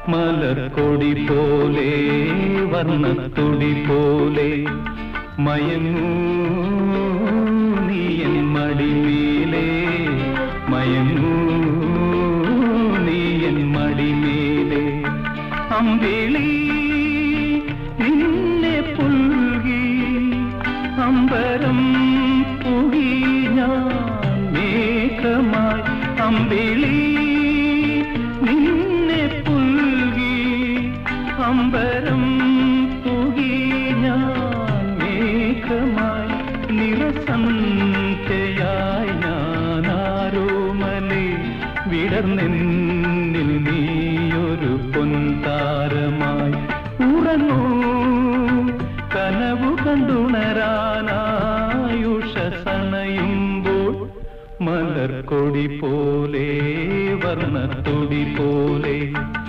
മലർക്കൊടി പോലെ വർണ്ണത്തുടി പോലെ മയങ്ങൂ നീയൻ മടിമേലേ മയങ്ങൂ നീയൻ മടിമേലേ അമ്പിളി നിന്നെ പുൽകി അമ്പരം പുകി ഞാൻ മേഘമായി അമ്പിളി നിന്നെ പുൽകി അമ്പരം പുകി ഞാൻ മേഘമായി നിറസന്ധ്യയായി ഞാനാരോമലേ വിടർന്നെന്നിൽ നീയൊരു പൊൻതാരമായി ഉറങ്ങൂ കനവു കണ്ടുണരാനായുഷസണയുമ്പോൾ മലർക്കൊടി പോലെ വർണ്ണത്തുടി പോലെ